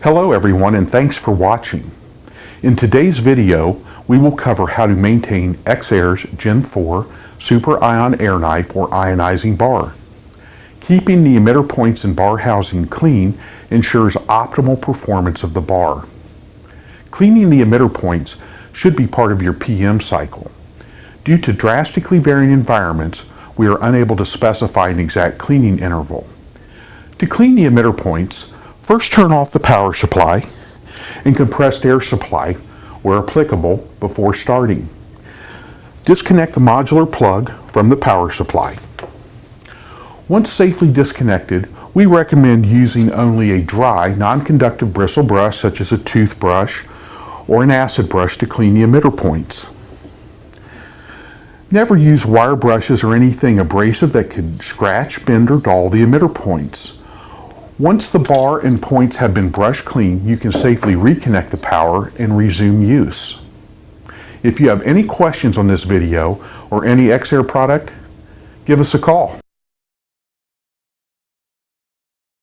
Hello everyone, and thanks for watching. In today's video, we will cover how to maintain Exair's Gen 4 Super Ion Air Knife or ionizing bar. Keeping the emitter points and bar housing clean ensures optimal performance of the bar. Cleaning the emitter points should be part of your PM cycle. Due to drastically varying environments, we are unable to specify an exact cleaning interval. To clean the emitter points, first turn off the power supply and compressed air supply where applicable before starting. Disconnect the modular plug from the power supply. Once safely disconnected, we recommend using only a dry, non-conductive bristle brush such as a toothbrush or an acid brush to clean the emitter points. Never use wire brushes or anything abrasive that could scratch, bend, or dull the emitter points. Once the bar and points have been brushed clean, you can safely reconnect the power and resume use. If you have any questions on this video or any Exair product, give us a call.